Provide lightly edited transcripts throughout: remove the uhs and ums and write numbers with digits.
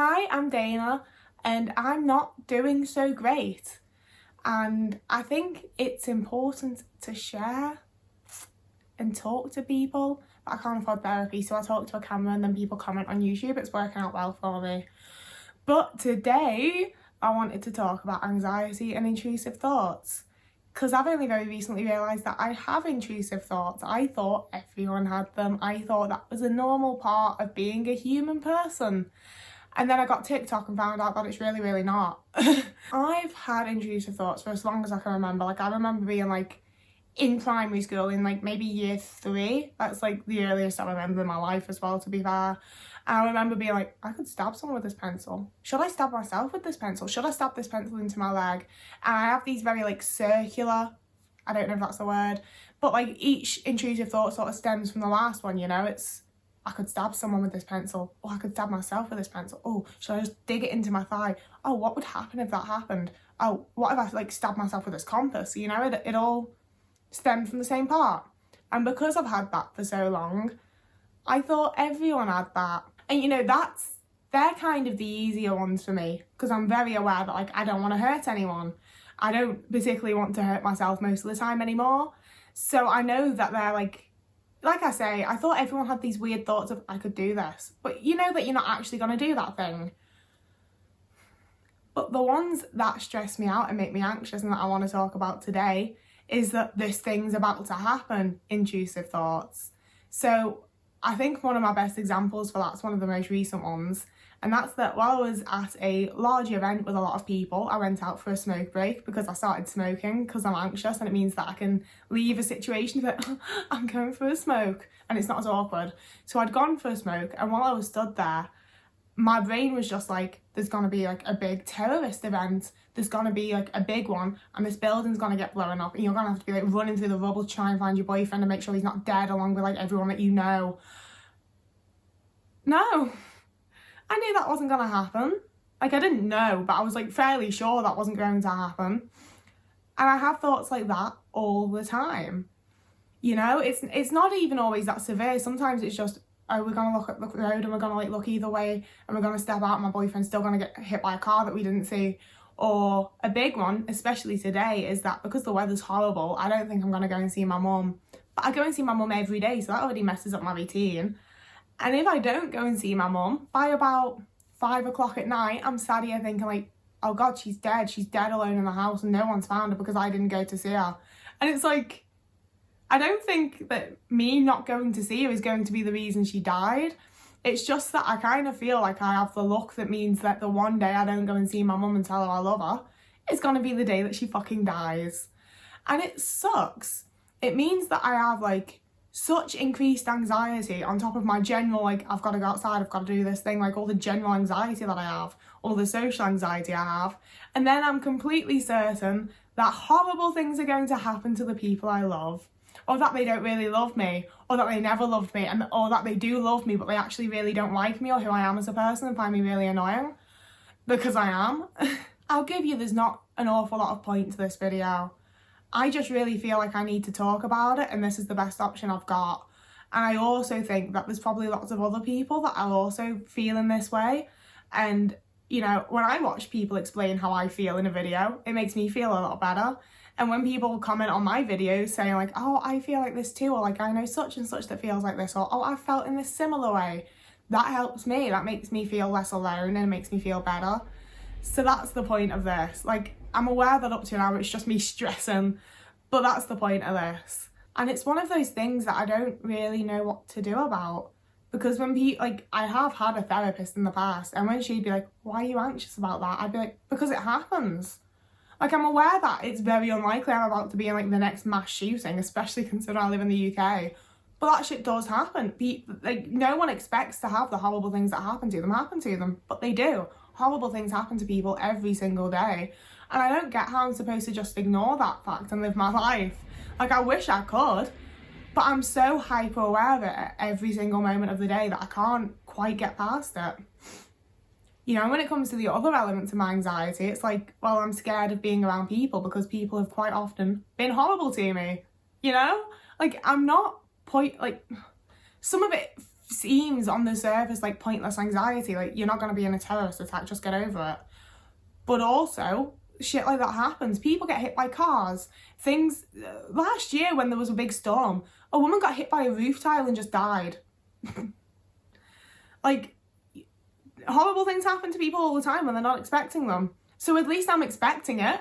Hi, I'm Dana, and I'm not doing so great. And I think it's important to share and talk to people, but I can't afford therapy, so I talk to a camera and then people comment on YouTube. It's working out well for me. But today, I wanted to talk about anxiety and intrusive thoughts, because I've only very recently realised that I have intrusive thoughts. I thought everyone had them. I thought that was a normal part of being a human person. And then I got TikTok and found out that it's really, really not. I've had intrusive thoughts for as long as I can remember. Like, I remember being like in primary school in like maybe year 3. That's like the earliest I remember in my life as well, to be fair. And I remember being like, I could stab someone with this pencil. Should I stab myself with this pencil? Should I stab this pencil into my leg? And I have these very like circular, I don't know if that's the word, but like each intrusive thought sort of stems from the last one, you know? It's, I could stab someone with this pencil. Oh, I could stab myself with this pencil. Oh, should I just dig it into my thigh? Oh, what would happen if that happened? Oh, what if I like stabbed myself with this compass? You know, it all stemmed from the same part. And because I've had that for so long, I thought everyone had that. And you know, they're kind of the easier ones for me, because I'm very aware that like I don't want to hurt anyone. I don't particularly want to hurt myself most of the time anymore. So I know that they're like I say, I thought everyone had these weird thoughts of, I could do this. But you know that you're not actually going to do that thing. But the ones that stress me out and make me anxious and that I want to talk about today is that this thing's about to happen, intrusive thoughts. So I think one of my best examples for that's one of the most recent ones. And that's that while I was at a large event with a lot of people, I went out for a smoke break because I started smoking because I'm anxious, and it means that I can leave a situation that I'm going for a smoke and it's not as awkward. So I'd gone for a smoke, and while I was stood there, my brain was just like, there's going to be like a big terrorist event. There's going to be like a big one, and this building's going to get blown up, and you're going to have to be like running through the rubble to try and find your boyfriend and make sure he's not dead along with like everyone that you know. No. I knew that wasn't going to happen. Like, I didn't know, but I was like fairly sure that wasn't going to happen. And I have thoughts like that all the time. You know, it's not even always that severe. Sometimes it's just, oh, we're going to look at the road and we're going to like look either way and we're going to step out and my boyfriend's still going to get hit by a car that we didn't see. Or a big one, especially today, is that because the weather's horrible, I don't think I'm going to go and see my mum. But I go and see my mum every day, so that already messes up my routine. And if I don't go and see my mum, by about 5 o'clock at night, I'm sat here thinking like, oh God, she's dead. She's dead alone in the house and no one's found her because I didn't go to see her. And it's like, I don't think that me not going to see her is going to be the reason she died. It's just that I kind of feel like I have the luck that means that the one day I don't go and see my mum and tell her I love her, it's going to be the day that she fucking dies. And it sucks. It means that I have like such increased anxiety on top of my general, like, I've got to go outside, I've got to do this thing, like all the general anxiety that I have, all the social anxiety I have. And then I'm completely certain that horrible things are going to happen to the people I love, or that they don't really love me, or that they never loved me, or that they do love me, but they actually really don't like me or who I am as a person and find me really annoying, because I am. I'll give you, there's not an awful lot of point to this video. I just really feel like I need to talk about it, and this is the best option I've got. And I also think that there's probably lots of other people that are also feeling this way. And, you know, when I watch people explain how I feel in a video, it makes me feel a lot better. And when people comment on my videos saying like, oh, I feel like this too, or like, I know such and such that feels like this, or oh, I felt in this similar way, that helps me. That makes me feel less alone and makes me feel better. So that's the point of this. Like, I'm aware that up to now it's just me stressing, but that's the point of this. And it's one of those things that I don't really know what to do about. Because when people, like, I have had a therapist in the past, and when she'd be like, why are you anxious about that? I'd be like, because it happens. Like, I'm aware that it's very unlikely I'm about to be in like the next mass shooting, especially considering I live in the UK. But that shit does happen. Like, no one expects to have the horrible things that happen to them, but they do. Horrible things happen to people every single day. And I don't get how I'm supposed to just ignore that fact and live my life. Like, I wish I could, but I'm so hyper aware of it at every single moment of the day that I can't quite get past it. You know, when it comes to the other elements of my anxiety, it's like, well, I'm scared of being around people because people have quite often been horrible to me. You know? Like, I'm not some of it seems on the surface like pointless anxiety, like you're not going to be in a terrorist attack, just get over it. But also, shit like that happens. People get hit by cars. Things, last year when there was a big storm, a woman got hit by a roof tile and just died. Like, horrible things happen to people all the time when they're not expecting them. So at least I'm expecting it.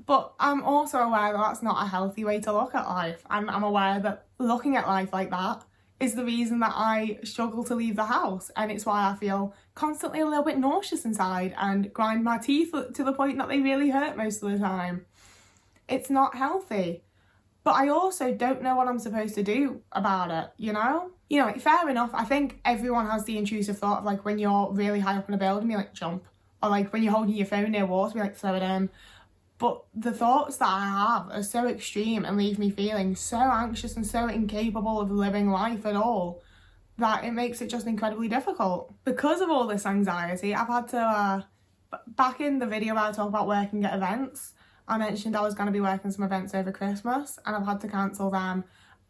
But I'm also aware that that's not a healthy way to look at life. And I'm aware that looking at life like that is the reason that I struggle to leave the house. And it's why I feel constantly a little bit nauseous inside and grind my teeth to the point that they really hurt most of the time. It's not healthy. But I also don't know what I'm supposed to do about it, you know? You know, like, fair enough, I think everyone has the intrusive thought of, like, when you're really high up in a building, be like, jump. Or, like, when you're holding your phone near water, be like, throw it in. But the thoughts that I have are so extreme and leave me feeling so anxious and so incapable of living life at all that it makes it just incredibly difficult. Because of all this anxiety, I've had to, back in the video where I talk about working at events, I mentioned I was going to be working some events over Christmas and I've had to cancel them.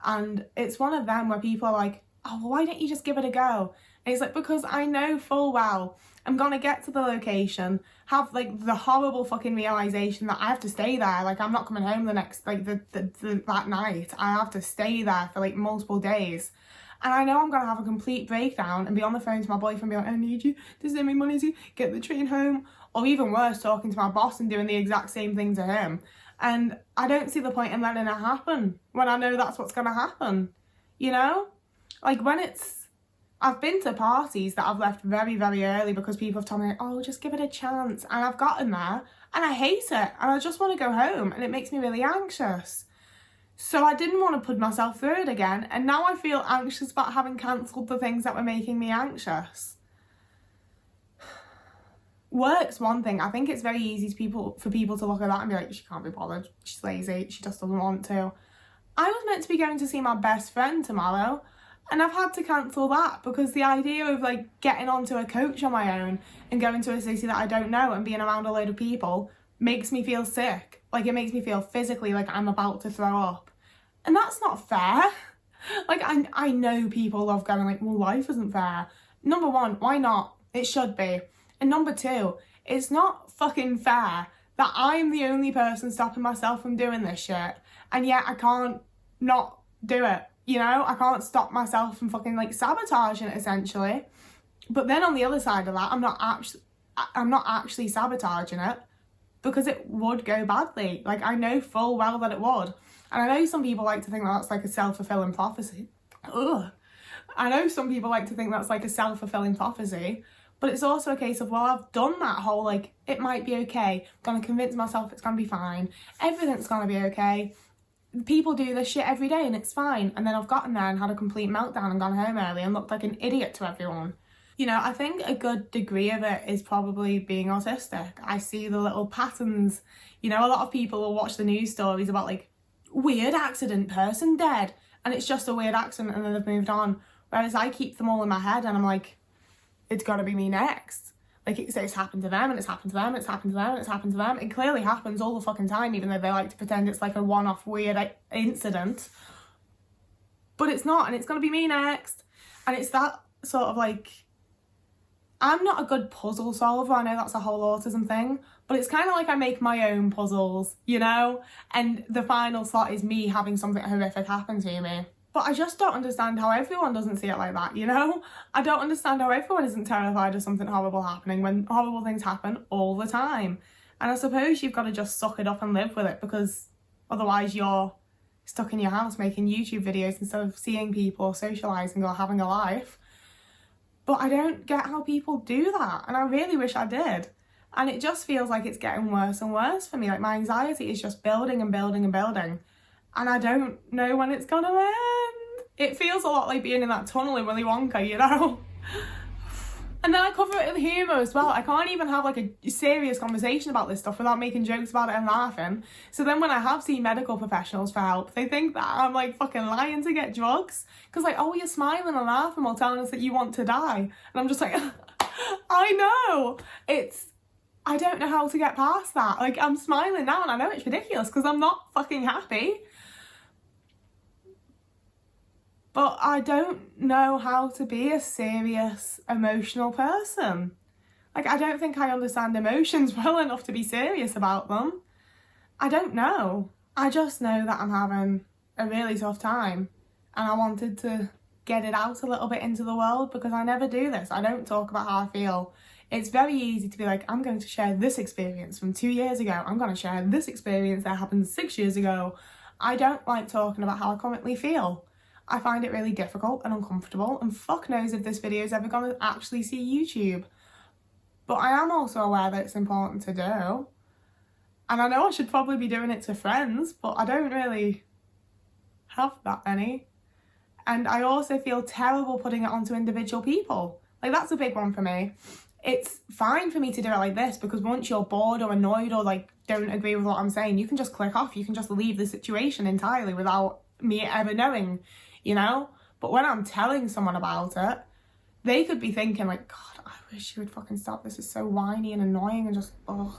And it's one of them where people are like, oh, well, why don't you just give it a go? And it's like, because I know full well I'm going to get to the location, have like the horrible fucking realisation that I have to stay there. Like, I'm not coming home the next, like that night. I have to stay there for like multiple days. And I know I'm going to have a complete breakdown and be on the phone to my boyfriend and be like, I need you to send me money to get the train home. Or even worse, talking to my boss and doing the exact same thing to him. And I don't see the point in letting it happen when I know that's what's going to happen. You know? Like, when I've been to parties that I've left very, very early because people have told me, oh, just give it a chance. And I've gotten there and I hate it. And I just want to go home and it makes me really anxious. So I didn't want to put myself through it again. And now I feel anxious about having cancelled the things that were making me anxious. Work's one thing. I think it's very easy for people to look at that and be like, she can't be bothered. She's lazy. She just doesn't want to. I was meant to be going to see my best friend tomorrow. And I've had to cancel that because the idea of like getting onto a coach on my own and going to a city that I don't know and being around a load of people makes me feel sick. Like, it makes me feel physically like I'm about to throw up. And that's not fair. Like, I know people love going like, well, life isn't fair. Number one, why not? It should be. And number two, it's not fucking fair that I'm the only person stopping myself from doing this shit. And yet I can't not do it. You know, I can't stop myself from fucking like sabotaging it essentially. But then on the other side of that, I'm not actually sabotaging it because it would go badly. Like, I know full well that it would. And I know some people like to think that that's like a self-fulfilling prophecy. Ugh. I know some people like to think that's like a self-fulfilling prophecy. But it's also a case of, well, I've done that whole like, it might be okay. I'm going to convince myself it's going to be fine. Everything's going to be okay. People do this shit every day and it's fine. And then I've gotten there and had a complete meltdown and gone home early and looked like an idiot to everyone. You know, I think a good degree of it is probably being autistic. I see the little patterns. You know, a lot of people will watch the news stories about like, weird accident, person dead. And it's just a weird accident and then they've moved on. Whereas I keep them all in my head and I'm like, it's got to be me next. Like, it's happened to them, and it's happened to them, and it's happened to them, and it's happened to them. It clearly happens all the fucking time, even though they like to pretend it's like a one-off weird incident. But it's not, and it's going to be me next. And it's that sort of like, I'm not a good puzzle solver. I know that's a whole autism thing, but it's kind of like I make my own puzzles, you know? And the final slot is me having something horrific happen to me. But I just don't understand how everyone doesn't see it like that, you know? I don't understand how everyone isn't terrified of something horrible happening when horrible things happen all the time. And I suppose you've got to just suck it up and live with it because otherwise you're stuck in your house making YouTube videos instead of seeing people, socialising or having a life. But I don't get how people do that. And I really wish I did. And it just feels like it's getting worse and worse for me. Like, my anxiety is just building and building and building. And I don't know when it's gonna end. It feels a lot like being in that tunnel in Willy Wonka, you know? And then I cover it with humour as well. I can't even have like a serious conversation about this stuff without making jokes about it and laughing. So then when I have seen medical professionals for help, they think that I'm like fucking lying to get drugs. Because like, oh, you're smiling and laughing while telling us that you want to die. And I'm just like, I know. I don't know how to get past that. Like, I'm smiling now and I know it's ridiculous because I'm not fucking happy. But I don't know how to be a serious, emotional person. Like, I don't think I understand emotions well enough to be serious about them. I don't know. I just know that I'm having a really tough time, and I wanted to get it out a little bit into the world because I never do this. I don't talk about how I feel. It's very easy to be like, I'm going to share this experience from 2 years ago. I'm going to share this experience that happened 6 years ago. I don't like talking about how I currently feel. I find it really difficult and uncomfortable, and fuck knows if this video is ever going to actually see YouTube. But I am also aware that it's important to do. And I know I should probably be doing it to friends, but I don't really have that many. And I also feel terrible putting it onto individual people. Like, that's a big one for me. It's fine for me to do it like this because once you're bored or annoyed or like don't agree with what I'm saying, you can just click off. You can just leave the situation entirely without me ever knowing, you know? But when I'm telling someone about it, they could be thinking like, God, I wish you would fucking stop. This is so whiny and annoying and just, ugh.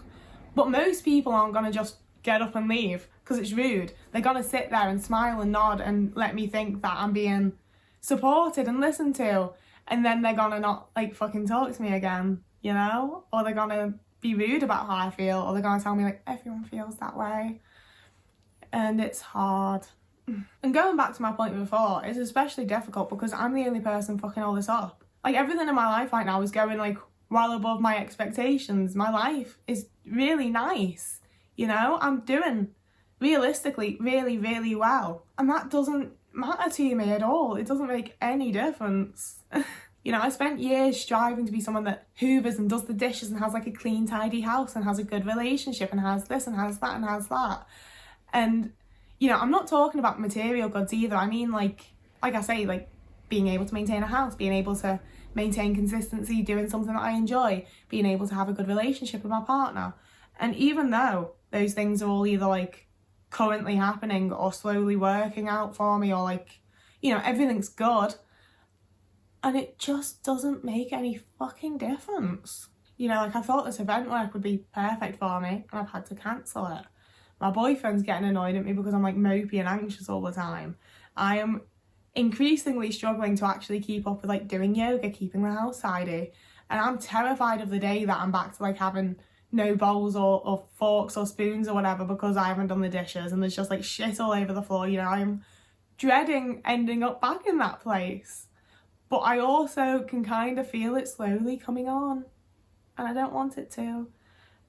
But most people aren't going to just get up and leave because it's rude. They're going to sit there and smile and nod and let me think that I'm being supported and listened to. And then they're going to not like fucking talk to me again, you know? Or they're going to be rude about how I feel. Or they're going to tell me like, everyone feels that way. And it's hard. And going back to my point before, it's especially difficult because I'm the only person fucking all this up. Like, everything in my life right now is going like well above my expectations. My life is really nice, you know? I'm doing realistically really, really well. And that doesn't matter to me at all. It doesn't make any difference. You know, I spent years striving to be someone that hoovers and does the dishes and has like a clean, tidy house and has a good relationship and has this and has that and has that. And, you know, I'm not talking about material goods either. I mean, like I say, like being able to maintain a house, being able to maintain consistency, doing something that I enjoy, being able to have a good relationship with my partner. And even though those things are all either like currently happening or slowly working out for me, or like, you know, everything's good, and it just doesn't make any fucking difference. You know, like I thought this event work would be perfect for me and I've had to cancel it. My boyfriend's getting annoyed at me because I'm like mopey and anxious all the time. I am increasingly struggling to actually keep up with like doing yoga, keeping the house tidy. And I'm terrified of the day that I'm back to like having no bowls or forks or spoons or whatever because I haven't done the dishes and there's just like shit all over the floor. You know, I'm dreading ending up back in that place. But I also can kind of feel it slowly coming on and I don't want it to.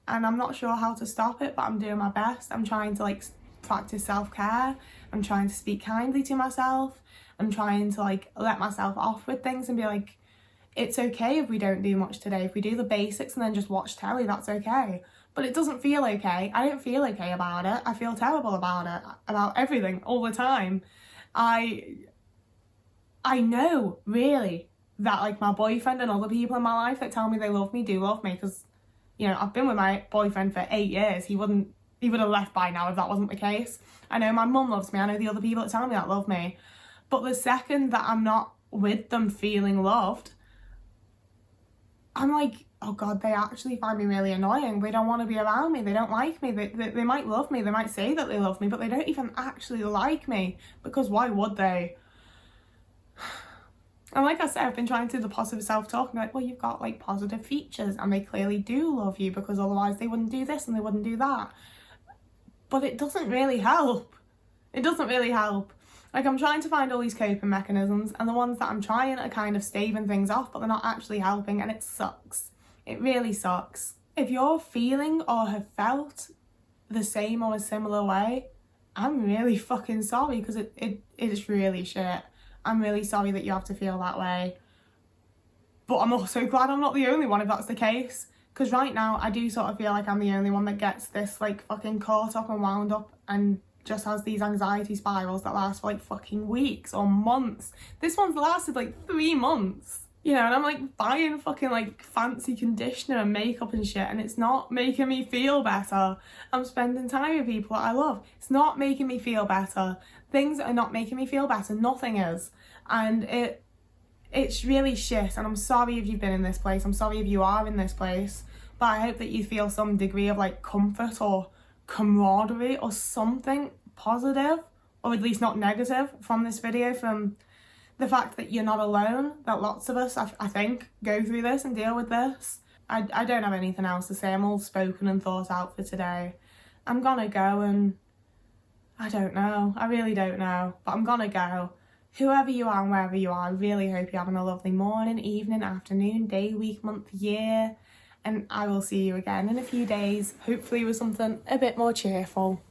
And I'm not sure how to stop it, but I'm doing my best. I'm trying to like practice self-care. I'm trying to speak kindly to myself. I'm trying to like let myself off with things and be like, it's okay if we don't do much today. If we do the basics and then just watch telly, that's okay. But it doesn't feel okay. I don't feel okay about it. I feel terrible about it, about everything, all the time. I know, really, that like my boyfriend and other people in my life that tell me they love me do love me because, you know, I've been with my boyfriend for 8 years. He would have left by now if that wasn't the case. I know my mum loves me. I know the other people that tell me that love me. But the second that I'm not with them feeling loved, I'm like, oh God, they actually find me really annoying. They don't want to be around me. They don't like me. They might love me. They might say that they love me, but they don't even actually like me because why would they? And like I said, I've been trying to do the positive self-talk and like, well, you've got like positive features and they clearly do love you because otherwise they wouldn't do this and they wouldn't do that. But it doesn't really help. It doesn't really help. Like, I'm trying to find all these coping mechanisms and the ones that I'm trying are kind of staving things off, but they're not actually helping and it sucks. It really sucks. If you're feeling or have felt the same or a similar way, I'm really fucking sorry because it is really shit. I'm really sorry that you have to feel that way. But I'm also glad I'm not the only one if that's the case. Because right now, I do sort of feel like I'm the only one that gets this, like, fucking caught up and wound up and just has these anxiety spirals that last for, like, fucking weeks or months. This one's lasted, like, 3 months. You know, and I'm, like, buying fucking, like, fancy conditioner and makeup and shit, and it's not making me feel better. I'm spending time with people that I love. It's not making me feel better. Things are not making me feel better. Nothing is. And it's really shit, and I'm sorry if you've been in this place. I'm sorry if you are in this place. But I hope that you feel some degree of, like, comfort or camaraderie or something positive, or at least not negative, from this video, from the fact that you're not alone, that lots of us, I think, go through this and deal with this. I don't have anything else to say. I'm all spoken and thought out for today. I'm gonna go and I don't know. I really don't know. But I'm gonna go. Whoever you are and wherever you are, I really hope you're having a lovely morning, evening, afternoon, day, week, month, year. And I will see you again in a few days, hopefully with something a bit more cheerful.